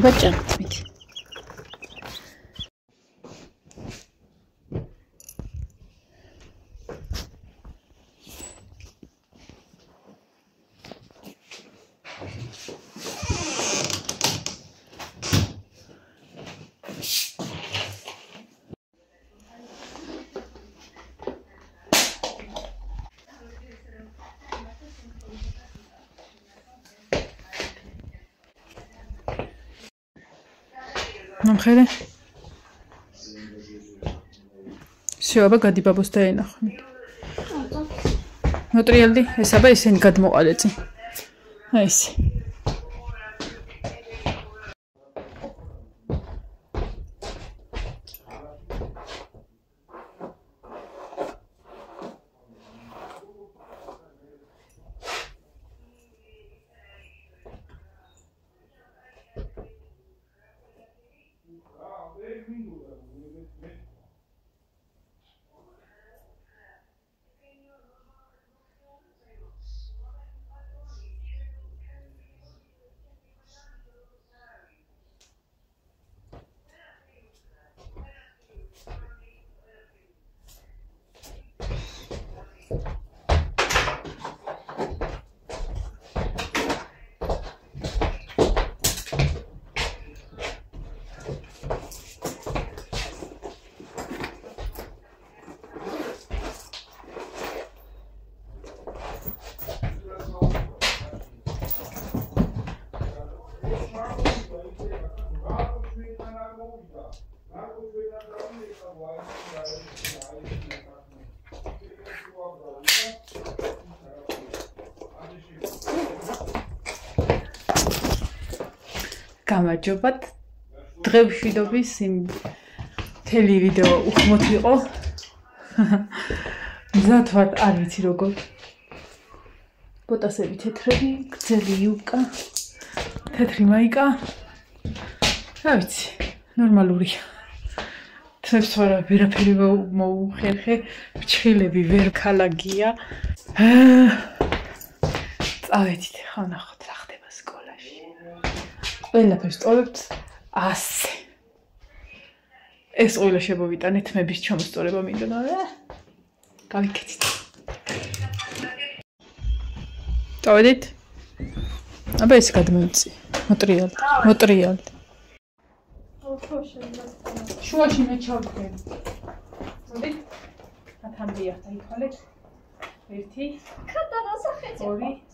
ბაჭანთ მით. ნახე. Всё, აბა გადი ბაბოს დაენახმი. მოტრიალდი, ეს აბა ისინი გადმოყალე წინ. აი ეს. გამარჯობათ. დღევშვიდობის იმ მთელი ვიდეო უხმოთ იყო. მზად ვარ, არ ვიცი როგორ. ბოტასები თეთრები, გრძელი იუკა, თეთრი მაიკა. რა ვიცი, ნორმალურია. თებს ვარ, ვერაფერი მოუხერხე, ფრჩხილები ვერ ქალაგია. წავედით, ხო ნახოთ რა ხდება სკოლაში. ყველაფერს ტოვებთ 100. ეს ყველა შემოვიტანეთ, მების ჩამოსწორება მინდოდა. გავიქეთით. ტოვედით? აბა ეს გადმოიწი. მოტრიალდი. შუაში მე ჩავდგენ. მოდით. ათამდე დაიხალეთ. 1 ქატარა სახეზე. 2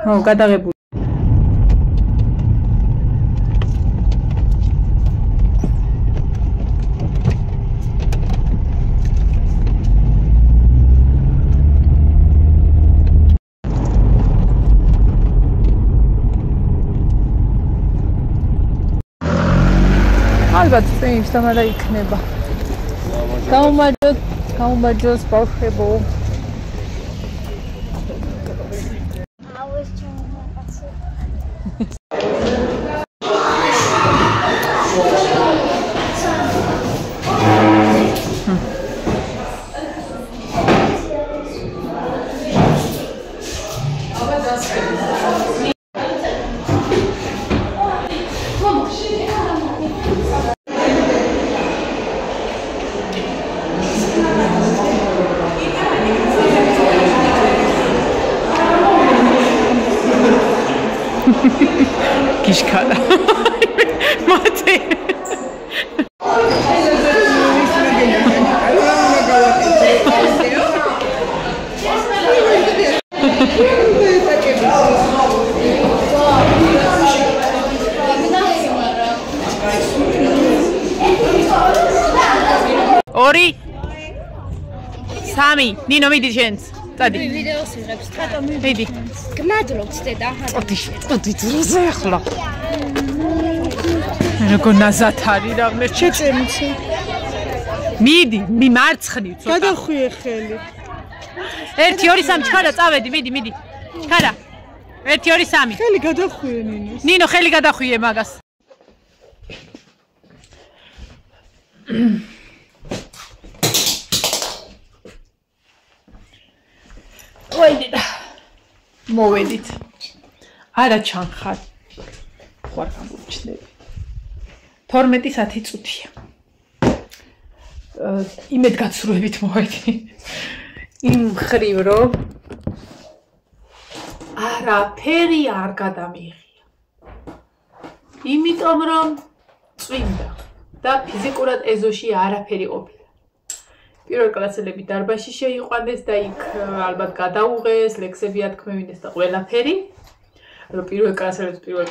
ო, გადაღებული. ალბათ წინს თამარა იქნება. გაუმარჯოს ბავშვებო. Kishkada. Mate. Ori. Sami, Nino midi chance. Tadi. ვიდეოს იღებს ხატო მიდი. გმადლობთ დედა. Tadi ძრზე ახლა. როგორ ნაზად არის რა მე შეწემცი. მიდი, მიმარცხნი ცოტა. გადახვიე ხელი. 1 2 3 ჩქარა წავედი, მიდი. ჩქარა. 1 2 3. ხელი გადახვიე ნინოს. ნინო ხელი გადახვიე მაგას. მოვედით. არა ჩანხარ. ხوار გამოვჩნდები. 12 წუთია. იმედ გაცრუებით მოვედი. იმ ხრივ რომ არაფერი არ გადამიღია. იმიტომ რომ წვიმდა და ფიზიკურად ეზოში არაფერი ყოფილა. პირველ კლასელები დარბაზში შეიყვანეს და იქ ალბათ გადაუღეს, ლექსები ათქმევინეს და ყველაფერი. რომ პირველ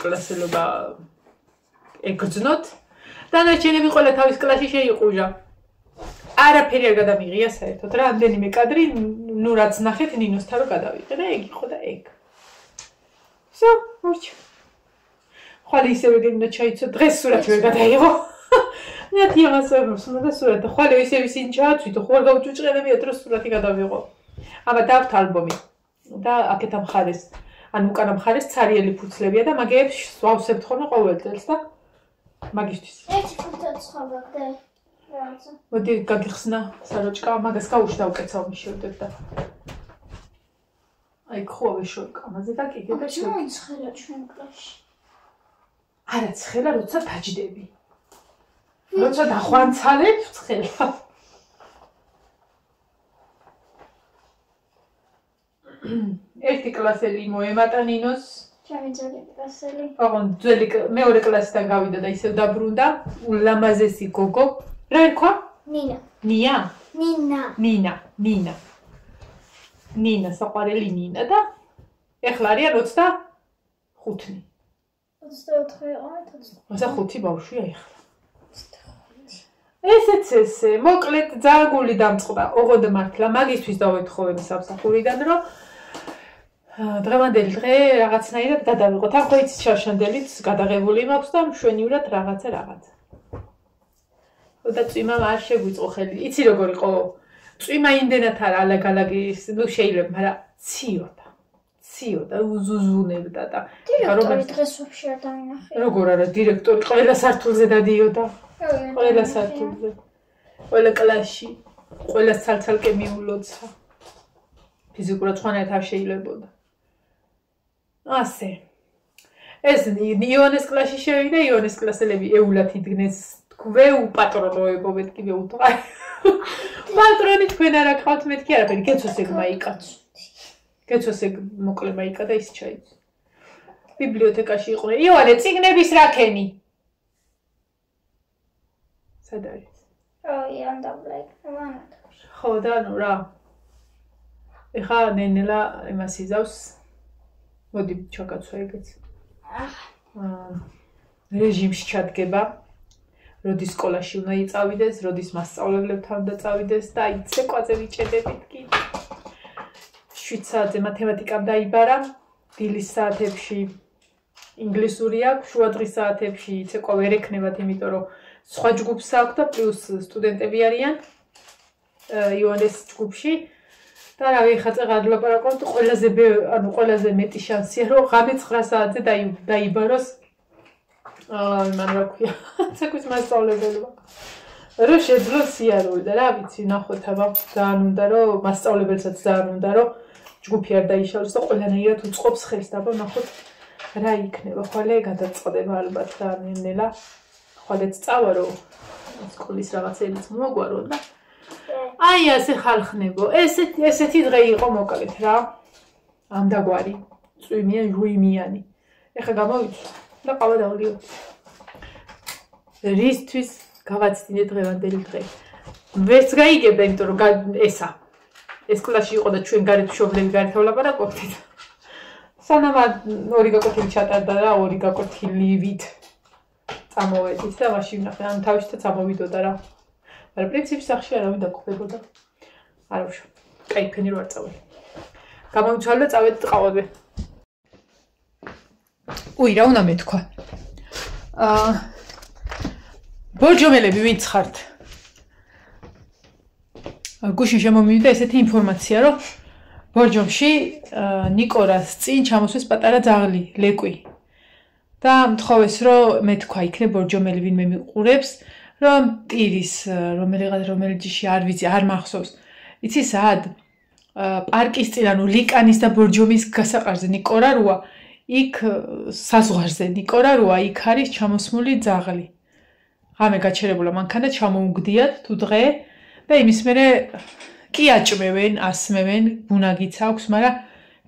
კლასელობა ეკრძნოთ. დანარჩენები ყველა თავის კლასში შეიყუჟა. არაფერი არ გადამიღია საერთოდ. რამდენიმე კადრი, ნუ რაც ნახეთ, ნინოსთან რო გადავიღე და ეგ იყო და ეგ. всё, მორჩა. ხვალ ისევე გინდა ჩაიცო, დღეს სურათი ვერ გადაიღო. ნათი ამას ვერუსმა და სურათი. ხვალ ისევ ისინი ჩააცვითო, ხვალ გავჭუჭყელებიათ რომ სურათი გადავიღო. აბა დავთ ალბომი და აქეთ ამ ხარეს, ან უკანა მხარეს цаრიელი ფურცლებია და მაგეებს ვავსებთ ხოლმე ყოველ წელს და მაგისთვის. ერთი ფურცელი სხვა გაგდე. რაღაცა. მოდი გაგიხსნა საროჭკა, მაგას გაუშვდა უკეცავ მიშევდეთ და აი ხოვე შოიკა, ამაზე და კიდე ჩვენ ცხელა ჩვენ კლასში. არა ცხელა, როცა დაჯდები. როცა დახვანცალებ ცხელა. ერთი კლასელი მოემატა ნინოს. ჩემი ძველი კლასელი. ოღონდ ძველი მეორე კლასიდან გავიდა და ისევ დაბრუნდა. ულამაზესი გოგო. რა ერქვა? ნინა. ნია? ნინა. ნინა, საყვარელი ნინა და ეხლა არიან 25. 24 იყო, 25 ბავშვია ეხლა. ესე, მოკლედ ძალიან გული დამწყდა. ოღონდ მართლა მაგისთვის დავეთხოვე სამსახურიდან, რომ დღევანდელი დღე რაღაცნაირად გადავიღოთ. ახლა იცი შარშანდელიც გადაღებული მაქვს და მშვენივრად რაღაცა. და წვიმა არ შეგვიწყო ხელი. იცი როგორ იყო? წვიმა იმდენად არ ალაგ-ალაგი, ნუ შეიძლება, მაგრამ ციოდა, უზუნებდა და დირექტორი დღეს ვაფშე არ დავინახე. როგორ არა, დირექტორი ყველა სართულზე დადიოდა. ყველა სართულზე. ყველა კლასში, ყველა ცალ-ცალკე მიულოცა. ფიზიკურად სხვანაირად არ შეიძლებოდა. ასე. ეს იონეს კლასში შევიდა, იონეს კლასელები ეულად იდგნენ. გვეუ პატრონოებობთ კი მეუთხრა. პატრონი თქვენ არ ახავთ მეთქი არაფერი, გეცოს ეგ მაიკა. გეცოს ეგ მოკლე მაიკა და ის ჩაიც. ბიბლიოთეკაში იყო. იონე წიგნების რაქენი. სად არის? იან დაბლეკ, ვანათ. ხო და ნუ რა. ეხა ნენელა იმას იზავს. მოდი ჩაკაცვა ეგეც. რეჟიმში ჩადგება. როდის სკოლაში უნდა იწავიდეს, როდის მასწავლებლებთან უნდა წავიდეს და აი ცეკვაზე ვიჭედებით კი. 7 საათზე მათემატიკამ დაიბარა, დილის საათებში ინგლისური აქვს, შუადღის საათებში ცეკვა ვერ ექნებათ, იმიტომ რომ სხვა ჯგუფს აქვს და პლუს სტუდენტები არიან იონეს ჯგუფში. და რა ვიხაწე გადლაპარაკობთ, ყველაზე მეტი შანსია რომ ღამე 9 საათზე დაიბაროს მან რა ქვია, ცეკვის მასწავლებელმა. რომ შეძლო სიარული და რა ვიცი, ნახოთ აბა ძალიან უნდა რომ მასწავლებელსაც ძალიან უნდა რომ ჯგუფი არ დაიშალოს და ყველანაირად უწყობს ხელს და აბა ნახოთ რა იქნება. ხვალე გადაწყდება ალბათ და ნელა. ხვალეც წავა რომ სკოლის რაღაცებიც მოაგვარონ და აი ასე ხალხნებო. ესეთი დღე იყო მოკლედ რა. ამდაგვარი წვიმიან ჟუიმიანი. ეხა გამოვიცი და ყავა დავლიო. რისთვის გავაცდინე დღევანდელი დღე. ვერც გაიგებდა, იმიტომ რომ ეს კლასში იყო და ჩვენ გარეთ მშობლები გარეთ ვლაპარაკობდით. სანამ ორი გაკვეთილი ჩატარდა და ორი გაკვეთილივით წამოვედით და მაშინ ნახე, ან თავისთვისაც ამოვიდოდა რა. მაგრამ პრინციპში სახში არავინ დაკვდებოდა. არ ვშო. კაიფენი რო არ წავედი. გამომცვალე და წავედი ყავაზე. უი, რა უნდა მეთქვა? ბორჯომელები ვინც ხართ? გუშინ შემომივიდა ესეთი ინფორმაცია, რომ ბორჯომში ნიკორას წინ ჩამოსვეს პატარა ძაღლი, ლეკვი. და მთხოვეს, რომ მეთქვა იქნებ ბორჯომელი ვინმე მიყურებს, რომ ტირის რომელი ჯიში არ ვიცი, არ მახსოვს. იცი სად? პარკის წინ, ანუ ლიკანის და ბორჯომის გასაყარზე ნიკორა როა, იქ საზღვარზე ნიკორა როა, იქ არის ჩამოსმული ძაღლი. ღამე გაჩერებულა მანქანა ჩამოუგდიათ თუ დღე და იმის მერე კი აჭმევენ, ასმევენ, ბუნაგიც აქვს, მაგრამ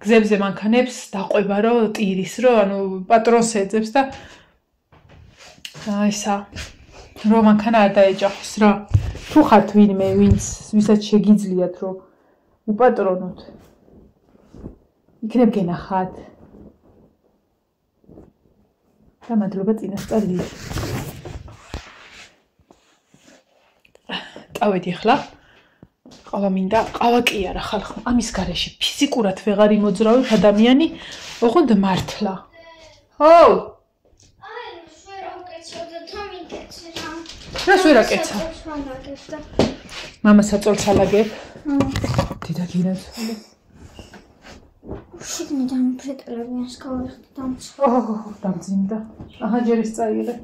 გზებზე მანქანებს დაყვება რომ ტირის, რომ ანუ პატრონს ეძებს და ისა რომ მანქანა არ დაეჯახოს რა. თუ ხართ ვინმე, ვისაც შეგიძლიათ რომ უპატრონოთ. იქნებ გენახათ. და მადლობა წინასწარ ლი. წავედი ახლა. ყავა მინდა, ყავა კი არა ხალხო. ამის გარეშე ფიზიკურად ვეღარ იმოძრავებ ადამიანი, ოღონდ მართლა. ხო. რას ვერ აკეცა? მამა საწოლს ალაგებ. დედა გინაცვალე. შიგნიდან ფრეტელებიან სკოლაში დამცხო. დამძიმდა. აჰა ჯერ ის წაიღე.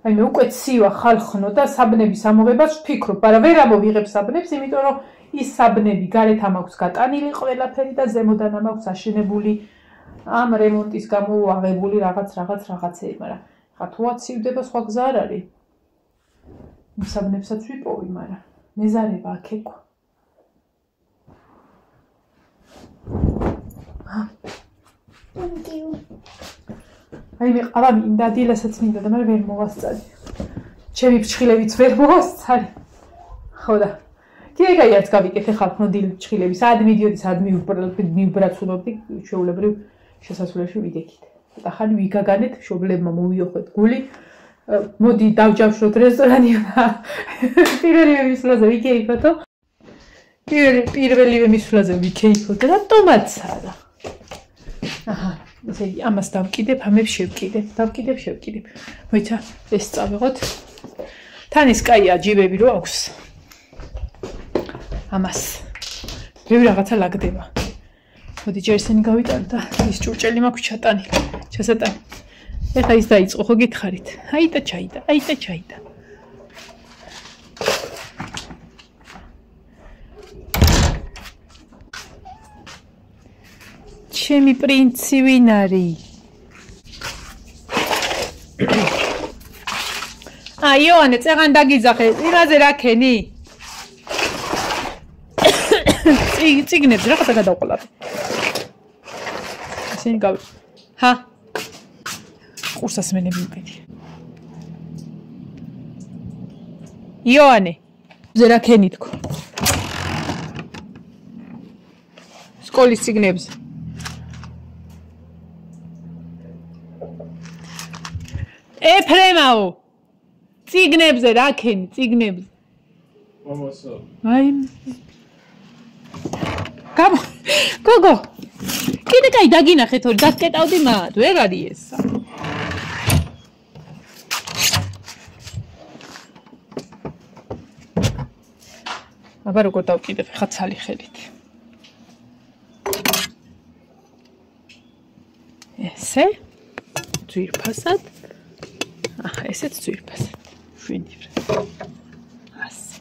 აი მე უკვე ცივა ხალხნო და საბნების ამოღებას ვფიქრობ, მაგრამ ვერ ამოვიღებ საბნებს, იმიტომ რომ ის საბნები გარეთ ამაქვს გატანილი ყველაფერი და ზემოდან ამაქვს აშენებული ამ რემონტის გამო აღებული რაღაცეები, მაგრამ ხა თუ აცივდება სხვა გზა არ არის. იმ საბნებსაც ვიპოვი, მაგრამ მეზარება აქ. აი მე ყავა მინდა, დილასაც მინდა და მაგრამ ვერ მოვასწარი. ჩემი ფრჩხილებიც ვერ მოვასწარი. ხო და კი ეგ არც გავიკეთე ხალხო დილ ფრჩხილები. სად მიდიოდი, სად მივბრაცუნობდი, შეულებრივ შესასვლელში ვიდექით. და ხანი ვიგაგანეთ, მშობლებმა მოვიოხეთ გული. მოდი დავჯავშოთ რესტორანი და პირველივე მისვლაზე ვიქეიფოთო. პირველივე მისვლაზე ვიქეიფოთო და რატომაც არა. აჰა, ესე იგი ამას დავკიდებ, ამებს შევკიდებ, შევკიდებ. მოიცა ეს წავიღოთ. თან ის კაია ჯიბები რო აქვს. ამას. ბევრი რაღაცა ლაგდება. მოდი ჯერ ისინი გავიტანო და ის ჭურჭელი მაქვს ჩასატანი. ეხა ის დაიწყო, ხო გითხარით? აიტა ჩაიტა. ჩემი პრინცი ვინ არის? იოანე, წეღან დაგიძახე, იმაზე რა ქენი? წიგნებს რაღაცა გადავყოლავ. ისინი გავი. ჰა. ყურსას მენები მყიდი. იოანე, ზე რა ქენი თქო? სკოლის წიგნებს. ეფრემაო. წიგნებზე რა ქენი, წიგნებზე. მამასო. აი. გოგო. კიდე კაი დაგინახეთ ორი გასკეტავდი მათ, ვერ არის ესა. აბა როგორ დავკიდებ ხა ცალი ხელით. ესე ძვირფასად. აჰა, ესეც ძვირფასად. შვენივ. ასე.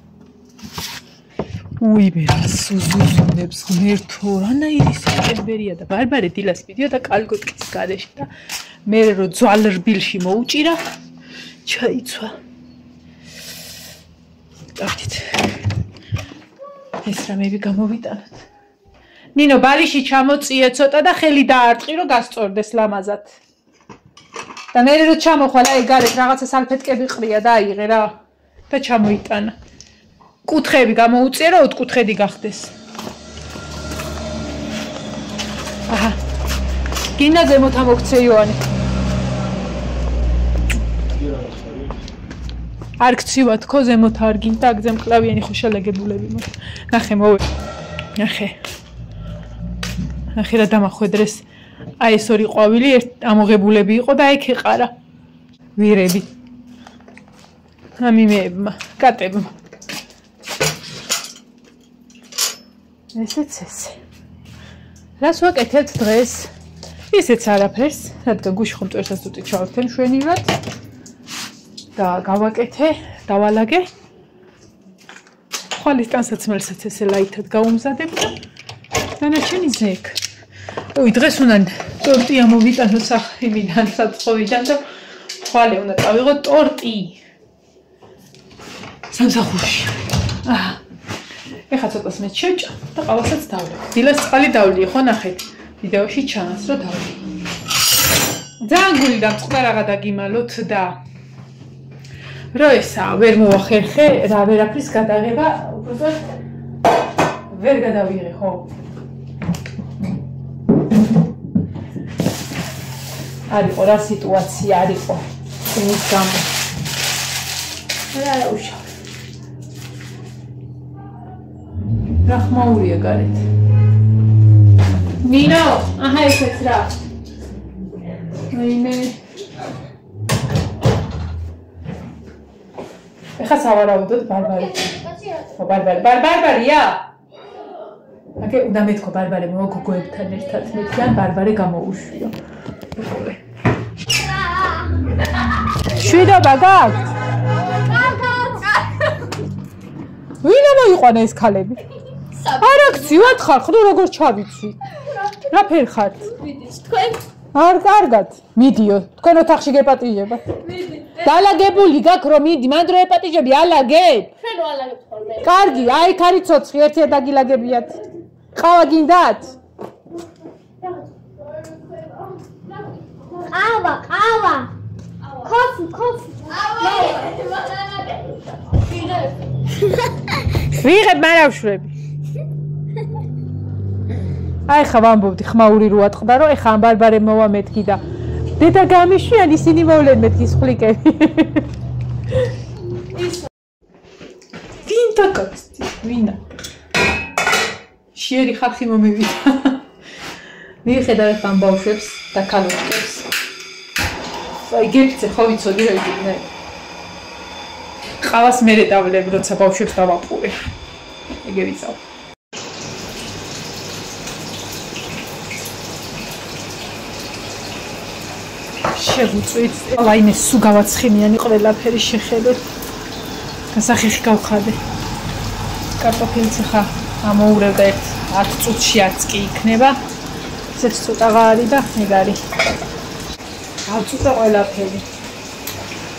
უიმე სუზუნებს ღმერთო, რანაირი სექტემბერია და ბარბარე დილას ვიდეო და კალგოტკის გარეშე და მე რო ძვალრბილში მოუჭირა, ჩაიცვა. დავით. ეს რამები გამოვიტანოთ. ნინო, ბარიში ჩამოწიე ცოტა და ხელი დაარტყი, რომ გასწორდეს ლამაზად. და მე რო ჩამოხვალ, აი გარეთ რაღაცა სალფეტკები ყრია და აიღე რა და ჩამოიტანა. კუთხეები გამოუწიე, რომ ოთხკუთხედი გახდეს. აჰა. გინდა ზემოთ ამოგცე იოანე. არ გცივა თქო ზემოთ არ გინდა, აგზე მკლავიანი ხოშალაგებულები მოხ. ნახე მოვე. ნახე რა დამახვედრეს. აი ეს ორი ყვავილი ამოღებულები იყო და ეგ ეყარა. ვირები. ამიმეებმა, კატებმა. ესეც ესე. რას ვაკეთებთ დღეს? ისეც არაფერს, რადგან გუშინ ხომ წერსაც თუთი ჩავართე მშვენივრად. და გავაკეთე, დავალაგე. ხვალის ტანსაცმელსაც ესე ლაითად გავუმზადებ და დანარჩენი ზეკ. ой, დღეს უნდა ტორტი ამოვიტანოთ იმიდან საწყობიდან და ხვალე უნდა წავიღო ტორტი. სამსახურში. ეხლა ცოტას მე შეჭა და ყავასაც დავლე. დილას წყალი დავლი, ხო ნახეთ. ვიდეოში ჩანს რომ დავლი. ძალიან გული დამწყდა რაღა დაგიმალოთ და რო ესა ვერ მოახერხე რა ვერაფრის გადაღება უბრალოდ ვერ გადავიღე ხო არისო რა სიტუაცია არისო იმის გამო რა უშავ რა ხმაურია გარეთ ნინო აჰა ესეც რა აიმე ეხა სავარაუდოდ ბარბარე. ხო ბარბარია. აკე უნდა მეთქო ბარბარე მოგოგოებთან ერთად მეთქიან ბარბარე გამოუშვიო. შვიდობა გაქვს? ვინ მოიყვანა ეს ქალები? არ აქციოთ ხარ, ხო როგორ ჩავიცვი? რა ფერ ხართ? თქვენ არ კარგად. მიდიო, თქვენ ოთახში გეპატიჟება. მიდი. დალაგებული გაქვს რომ მიდი, მანდ რო ეპატიჟები, ალაგებ. შენ ვალაგებ ხოლმე. კარგი, აი ქარი ცოცხი, ერთია დაგილაგებიათ. ყავა გინდათ? ყავა. ქოფი. ვიღებ მარავშვები. აი ხა ვამბობდი ხმაური რო ატყდა რომ ეხა ამ ბარბარე მოვა მეთქი და დედა გამიშვიან ისინი მოვლენ მეთქი სხლიკები. ვინ დაგაცდი? ვინა? შეერი ხალხი მომივიდა. მიხედავ ეხა ამ ბავშვებს და ქალოჩკებს. აი გექცე ხო ვიცოდი რა იქნება. ყავას მერე დავლებ როცა ბავშვებს დავაყურე. ეგე ვიცავ. შევუწვით, ლაინეს სულ გავაცხენიანი ყველაფერი შეხედეთ. გასახიხი გავხადე. კარტოფილიც ხა ამოურევდა 10 წუთში არც კი იქნება. ესეც ცოტაღა არის და ეგ არის. გავწუწა ყველაფერი.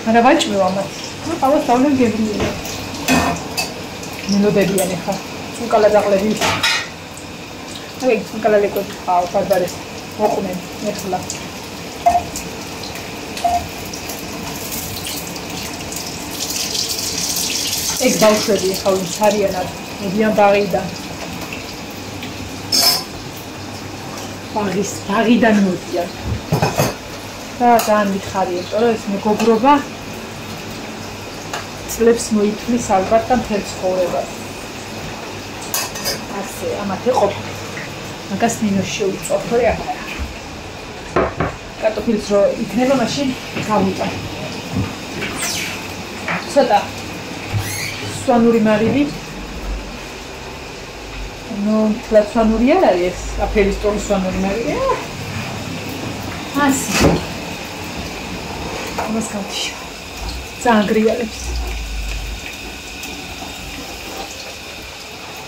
არა ვაჭმევ ამათ. ნუ ყავას დავლებ გებრიელი. მელოდებიანი ხა. სულკალა დაყლები. აი სულკალა ლეკოთ ხავ ბარბარეს. მოყმენ ეხლა. ეგ ბავშვები ხა ვინც არიანად მოდიან ბაღიდან. ბაღიდან მოდიან. და ძალიან მიხარია, რომ ეს მეგობრობა წლებს მოითმის ალბათ და მთელ ცხოვრებას. ასე, ამათ ეყოფ. მაგას ნინოს შეუწევთ, რა ახლა. კარტოფილს რო იქნება, მაშინ გავუტან. ცოტა სვანური მარილი. ნუ სვანური არ არის ეს, აფერის ტონის სვანური მარილი. ასე. ამას გავთიშო. ძალიან გრიალებს.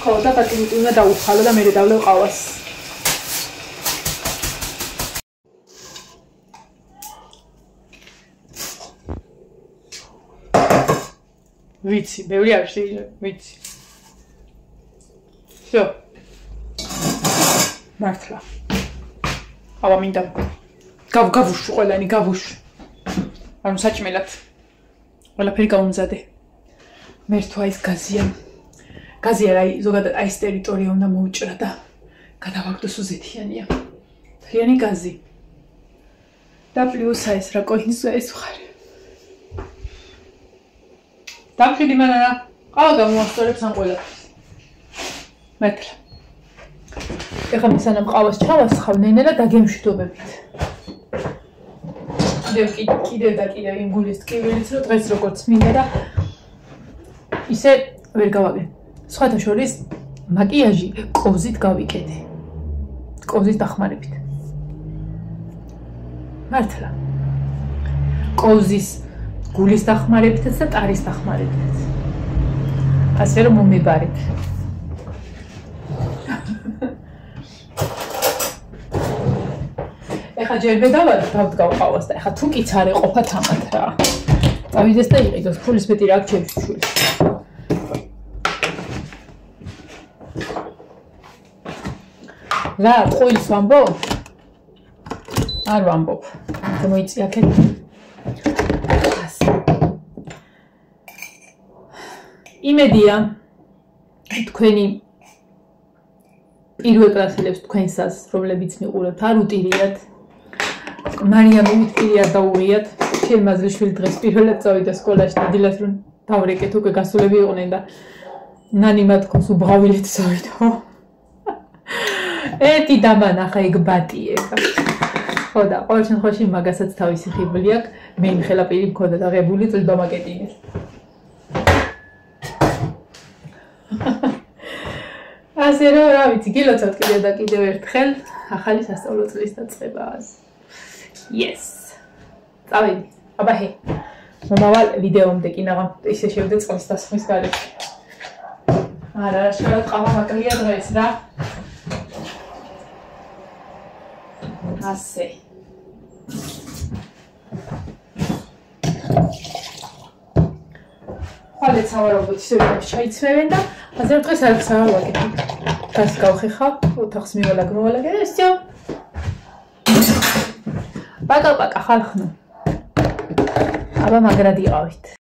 ხო, და პატიმიტი უნდა დაუხალო და მე დავлеვ ყავას. ვიცი, ბევრი არ შეიძლება, ვიცი. всё. მართლა. აბა მინდა. გავუშვი ყველანი, გავუშვი. ანუ საჭმელად. ყველაფერი გავუმზადე. მე რთვა ის გაზია. გაზია რა, ზოგადად აი ეს ტერიტორია უნდა მოუჭრა და გადავაგდო სუზეთიანია. მთლიანი გაზი. და პლუს აი ეს რა კოინს ეს ხარ. დამშვიდი მანანა, ყავა გამოვასწორებს ამ ყველაფერს. მეთლა. ეხლა მე სანამ ყავას ჩავასხავ ნენა და დაგემშვიდობებით. კიდევ და კიდევ იმ გულის ტკივილიც რომ დღეს როგორც მინდა და ისე ვერ გავაგენ. სხვათა შორის მაკიაჟი კოვზით გავიკეთე. კოვზის დახმარებით. მართლა. კოვზის გულის დახმარებითაც და ტარის დახმარებითაც. ასე რომ მომიბარით. ეხა ჯერ მე დავდგავყავას და ეხა თუ კიც არ ეყოფა თამათ რა. წავიდეს და იყიდოს ფულის მეტი რა გჩევს შვილს. რა, ყვილს ვამბობ? არ ვამბობ. მოიწი აქეთ. იმედია თქვენი პირველ კლასელებს თქვენსას, რომლებიც მიყურებთ, არ უტირიათ. მარიამ უტირიათ და უღიათ. შენმაზლიშვილი დღეს პირველად წავიდა სკოლაში და დილას რომ დავრეკეთ უკვე გასულები იყვნენ და ნანიმა თქოს უბღავილეთ წავიდო. ერთი დამანახა იქ ბატიეკა. ხო და ყოველ შემთხვევაში მაგასაც თავისი ხიბლი აქვს. მე იმ ხელაპირი მქონდა და ღებული წლ დამაკეტინეს. ასე რომ რა ვიცი, გილოცავთ კიდევ და კიდევ ერთხელ ახალი სასწავლო წლის დაწყებას. Yes. წავედი. აბაჰე. მომავალ ვიდეომდე კინაღამ ისე შევდე წყლის დასხმის გარეშე. არა, შეიძლება ყავა მაკლია დღეს რა. ასე. ხალეთ სავარაუდოდ ისე ჩაიცმევენ და ასე რომ დღეს არც არ ვაკეთებ. გას გავხეხავ, ოთახს მივალაგე, ესეო. პაკა ხალხნო. აბა მაგრად იყავით.